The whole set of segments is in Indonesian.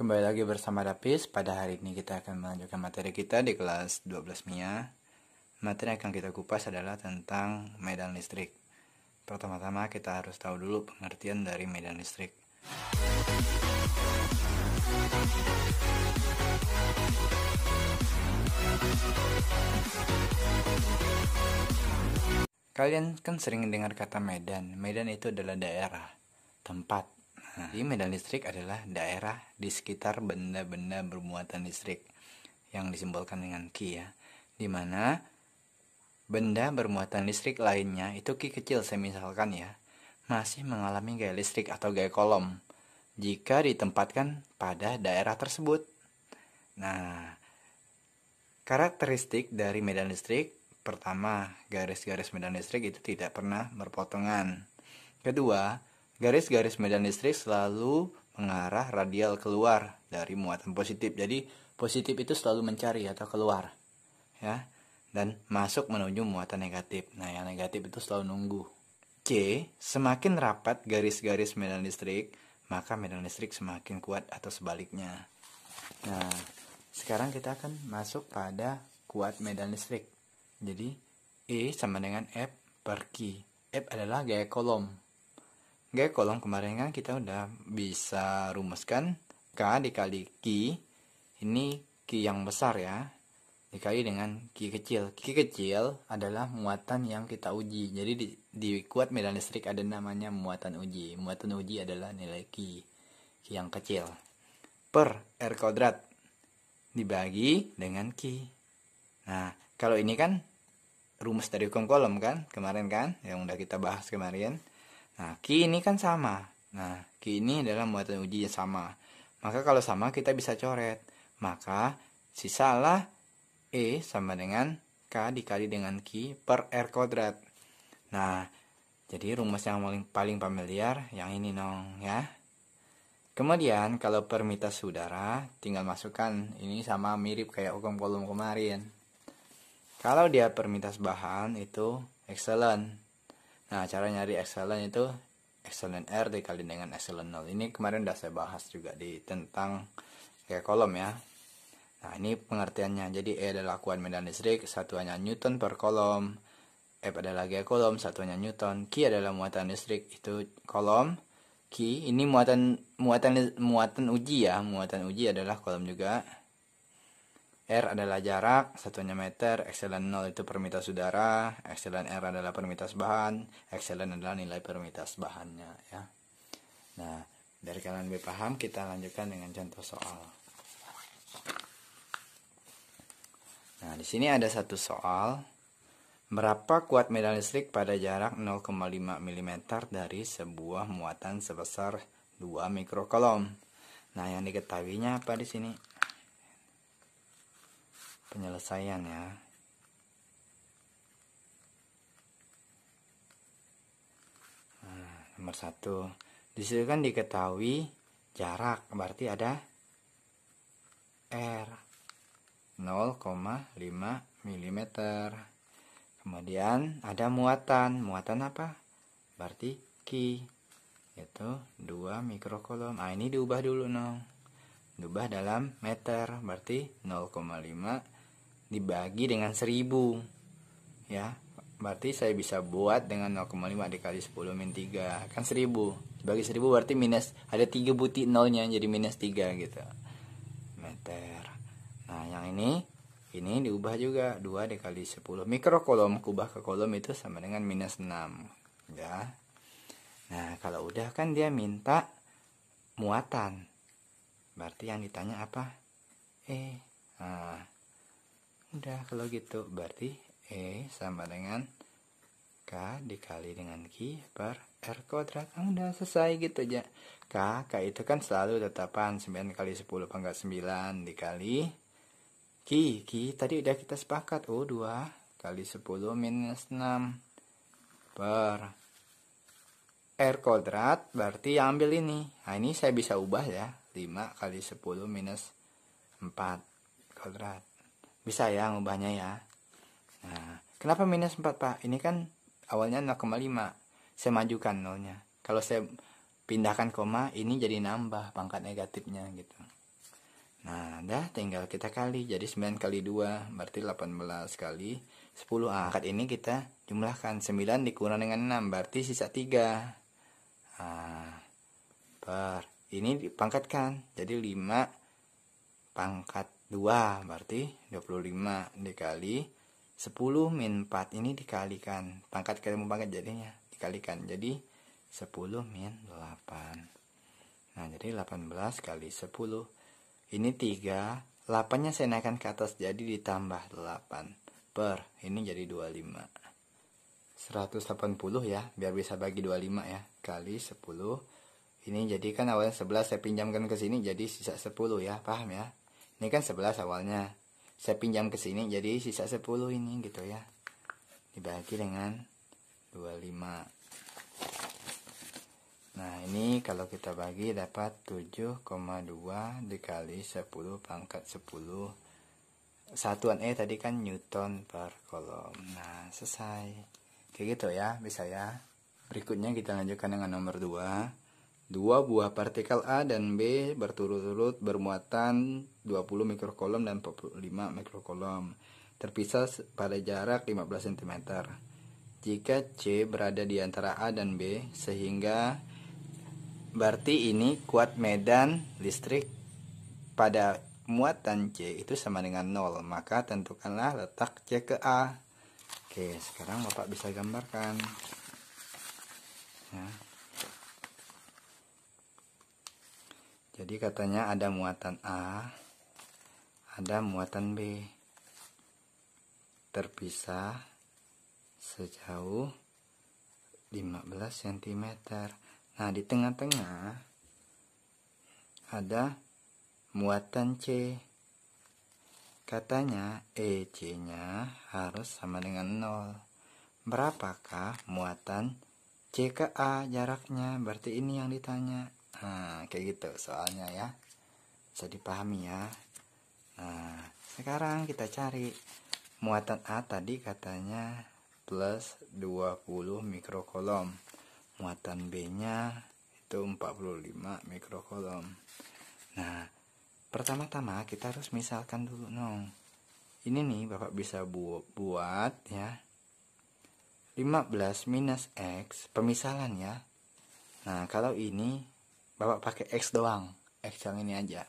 Kembali lagi bersama Dapis. Pada hari ini kita akan melanjutkan materi kita di kelas 12 MIA. Materi yang akan kita kupas adalah tentang medan listrik. Pertama-tama kita harus tahu dulu pengertian dari medan listrik. Kalian kan sering dengar kata medan. Medan itu adalah daerah, tempat. Jadi medan listrik adalah daerah di sekitar benda-benda bermuatan listrik yang disimbolkan dengan Ki ya. Dimana benda bermuatan listrik lainnya itu Ki kecil, saya misalkan ya, masih mengalami gaya listrik atau gaya kolom jika ditempatkan pada daerah tersebut. Nah, karakteristik dari medan listrik, pertama, garis-garis medan listrik itu tidak pernah berpotongan. Kedua, garis-garis medan listrik selalu mengarah radial keluar dari muatan positif. Jadi positif itu selalu mencari atau keluar, ya, dan masuk menuju muatan negatif. Nah, yang negatif itu selalu nunggu. C, semakin rapat garis-garis medan listrik, maka medan listrik semakin kuat atau sebaliknya. Nah, sekarang kita akan masuk pada kuat medan listrik. Jadi E sama dengan F per Q. F adalah gaya kolom. Gaya kolom kemarin kan kita udah bisa rumuskan K dikali Q. Ini Q yang besar ya, dikali dengan Q kecil. Q kecil adalah muatan yang kita uji. Jadi di kuat medan listrik ada namanya muatan uji. Muatan uji adalah nilai Q yang kecil per R kuadrat dibagi dengan Q. Nah, kalau ini kan rumus dari hukum kolom kan, kemarin kan, yang udah kita bahas kemarin. Nah, Q ini kan sama. Nah, Q ini adalah muatan uji yang sama. Maka kalau sama kita bisa coret. Maka sisalah E sama dengan K dikali dengan Q per R kuadrat. Nah, jadi rumus yang paling familiar yang ini nong ya. Kemudian kalau permitas udara tinggal masukkan ini sama mirip kayak hukum kolom kemarin. Kalau dia permitas bahan itu epsilon. Nah, cara nyari epsilon itu epsilon R dikali dengan epsilon 0. Ini kemarin udah saya bahas juga di tentang kayak kolom ya. Nah, ini pengertiannya. Jadi E adalah kuat medan listrik, satuannya Newton per kolom. F adalah gaya kolom, satuannya Newton. Q adalah muatan listrik, itu kolom. Q ini muatan uji ya. Muatan uji adalah kolom juga. R adalah jarak, satuannya meter, epsilon 0 itu permitas udara, epsilon R adalah permitas bahan, epsilon adalah nilai permitas bahannya ya. Nah, dari kalian lebih paham, kita lanjutkan dengan contoh soal. Nah, di sini ada satu soal. Berapa kuat medan listrik pada jarak 0,5 mm dari sebuah muatan sebesar 2 mikrokolom? Nah, yang diketahuinya apa di sini? Penyelesaian ya. Nah, nomor 1. Disitu kan diketahui jarak, berarti ada R 0,5 mm. Kemudian ada muatan. Muatan apa? Berarti Q yaitu 2 mikrokolom. Ah, ini diubah dulu nong. Diubah dalam meter, berarti 0,5 dibagi dengan 1000 ya, berarti saya bisa buat dengan 0,5 dikali 10 min 3 kan 1000 dibagi 1000 berarti minus, ada 3 butir nolnya jadi minus 3 gitu meter. Nah, yang ini diubah juga 2 dikali 10 mikrokolom, kubah ke kolom itu sama dengan minus 6 ya. Nah, kalau udah kan dia minta muatan, berarti yang ditanya apa? Nah, udah kalau gitu berarti E sama dengan K dikali dengan Q per R kuadrat. Udah selesai gitu aja. K itu kan selalu tetapan 9 kali 10 pangkat 9 dikali Q tadi udah kita sepakat. 2 kali 10 minus 6 per R kuadrat, berarti yang ambil ini. Nah, ini saya bisa ubah ya. 5 kali 10 minus 4 kuadrat. Bisa ya ngubahnya ya. Nah, kenapa minus 4 Pak? Ini kan awalnya 0,5. Saya majukan nolnya. Kalau saya pindahkan koma, ini jadi nambah pangkat negatifnya gitu. Nah, dah tinggal kita kali. Jadi 9 kali 2 berarti 18 kali 10. Angkat ini kita jumlahkan. 9 dikurang dengan 6 berarti sisa 3. Nah, per ini dipangkatkan. Jadi 5 pangkat 2 berarti 25 dikali 10 min 4 ini dikalikan. Pangkat ketemu pangkat jadinya dikalikan. Jadi 10 min 8. Nah, jadi 18 kali 10. Ini 3, 8-nya saya naikkan ke atas jadi ditambah 8 per ini jadi 25. 180 ya, biar bisa bagi 25 ya, kali 10. Ini jadi kan awalnya 11 saya pinjamkan ke sini jadi sisa 10 ya, paham ya? Ini kan 11 awalnya. Saya pinjam ke sini jadi sisa 10 ini gitu ya. Dibagi dengan 25. Nah, ini kalau kita bagi dapat 7,2 dikali 10 pangkat 10. Satuan E tadi kan Newton per kolom. Nah, selesai. Kayak gitu ya, bisa ya. Berikutnya kita lanjutkan dengan nomor 2. 2 buah partikel A dan B berturut-turut bermuatan 20 mikrokolom dan 45 mikrokolom. Terpisah pada jarak 15 cm. Jika C berada di antara A dan B, sehingga berarti ini kuat medan listrik pada muatan C itu sama dengan 0. Maka tentukanlah letak C ke A. Oke, sekarang Bapak bisa gambarkan. Ya. Jadi katanya ada muatan A, ada muatan B. Terpisah sejauh 15 cm. Nah, di tengah-tengah ada muatan C. Katanya EC-nya harus sama dengan 0. Berapakah muatan C ke A jaraknya? Berarti ini yang ditanya. Nah, kayak gitu soalnya ya. Bisa dipahami ya. Nah, sekarang kita cari muatan A tadi katanya plus 20 mikrokolom. Muatan B-nya itu 45 mikrokolom. Nah, pertama-tama kita harus misalkan dulu nong. Ini nih Bapak bisa buat ya. 15 minus X pemisalan ya. Nah, kalau ini Bapak pakai X doang. X yang ini aja.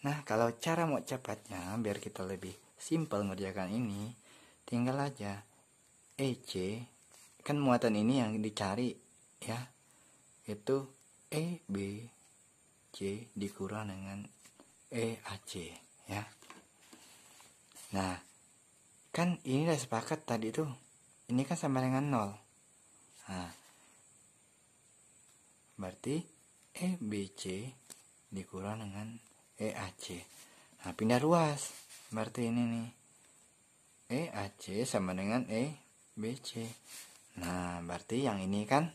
Nah, kalau cara mau cepatnya biar kita lebih simpel ngerjakan ini, tinggal aja EC kan muatan ini yang dicari ya, itu EBC dikurang dengan EAC ya. Nah, kan ini udah sepakat tadi tuh, ini kan sama dengan 0. Nah, berarti EBC dikurang dengan EAC. Nah, pindah ruas, berarti ini nih EAC sama dengan EBC. Nah, berarti yang ini kan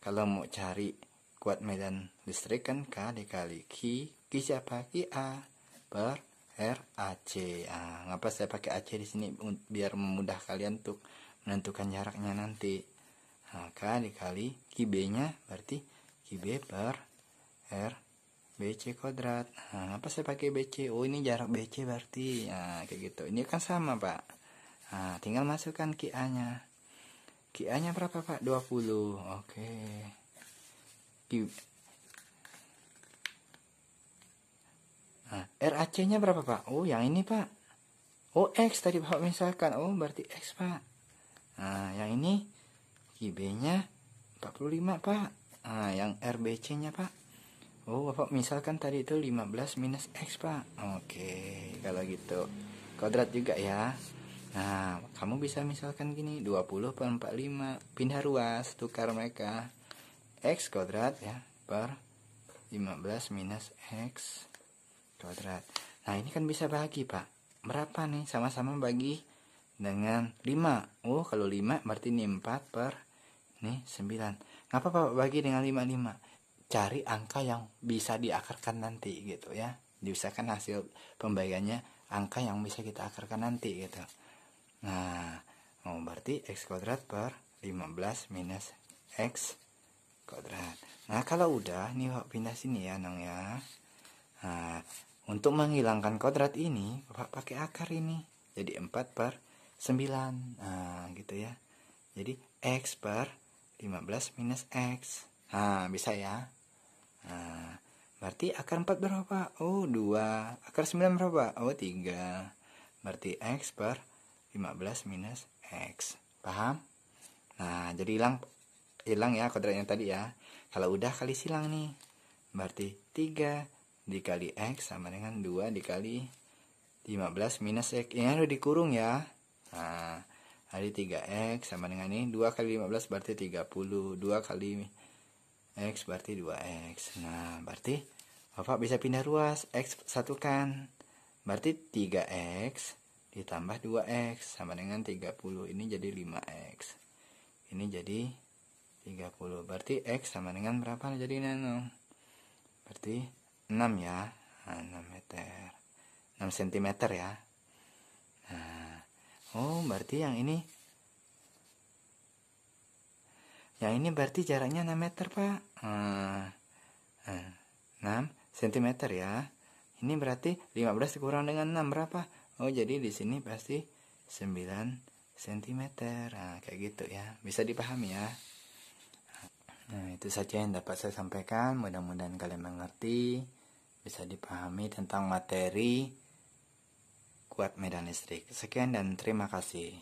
kalau mau cari kuat medan listrik kan K dikali Q siapa? Q A per RAC. Ah, ngapa saya pakai AC di sini? Biar memudah kalian untuk menentukan jaraknya nanti. Nah, K dikali QB-nya berarti QB per RBC kuadrat. Nah, ngapa saya pakai BC? Oh, ini jarak BC berarti. Nah, kayak gitu. Ini kan sama, Pak. Nah, tinggal masukkan QA-nya. QA-nya berapa, Pak? 20. Oke. Nah, RAC-nya berapa, Pak? Oh, yang ini, Pak. Oh, X tadi Bapak misalkan. Oh, berarti X, Pak. Nah, yang ini QB-nya 45, Pak. Nah, yang RBC-nya, Pak. Oh, Bapak misalkan tadi itu 15 minus X, Pak. Oke, kalau gitu. Kuadrat juga ya. Nah, kamu bisa misalkan gini, 20 per 45. Pindah ruas, tukar mereka. X kuadrat ya, per 15 minus X kuadrat. Nah, ini kan bisa bagi, Pak. Berapa nih? Sama-sama bagi dengan 5. Oh, kalau 5 berarti ini 4 per nih 9. Ngapa Pak bagi dengan 5? Cari angka yang bisa diakarkan nanti gitu ya. Diusahakan hasil pembagiannya angka yang bisa kita akarkan nanti gitu. Nah, berarti X kuadrat per 15 minus X kuadrat. Nah, kalau udah nih Pak pindah sini ya nong ya. Nah, Untuk menghilangkan kodrat ini, Bapak pakai akar ini. Jadi 4/9. Nah, gitu ya. Jadi X per 15 minus X. Nah, bisa ya. Nah, berarti akar 4 berapa? Oh, 2. Akar 9 berapa? Oh, 3. Berarti X per 15 minus X. Paham? Nah, jadi hilang ya kodratnya tadi ya. Kalau udah kali silang nih. Berarti 3 dikali X sama dengan 2 dikali 15 minus X. Ini udah dikurung ya. Nah, hari 3X sama dengan ini 2 kali 15 berarti 30. 2 kali X berarti 2X. Nah, berarti Bapak bisa pindah ruas. X satukan. Berarti 3X ditambah 2X sama dengan 30. Ini jadi 5X. Ini jadi 30. Berarti X sama dengan berapa jadi nano? Berarti 6 ya. Nah, 6 meter. 6 cm ya. Nah, oh berarti yang ini berarti jaraknya 6 meter Pak. 6 cm ya. Ini berarti 15 dikurang dengan 6 berapa? Oh jadi di sini pasti 9 cm. Nah kayak gitu ya. Bisa dipahami ya. Nah itu saja yang dapat saya sampaikan. Mudah-mudahan kalian mengerti. Bisa dipahami tentang materi kuat medan listrik. Sekian dan terima kasih.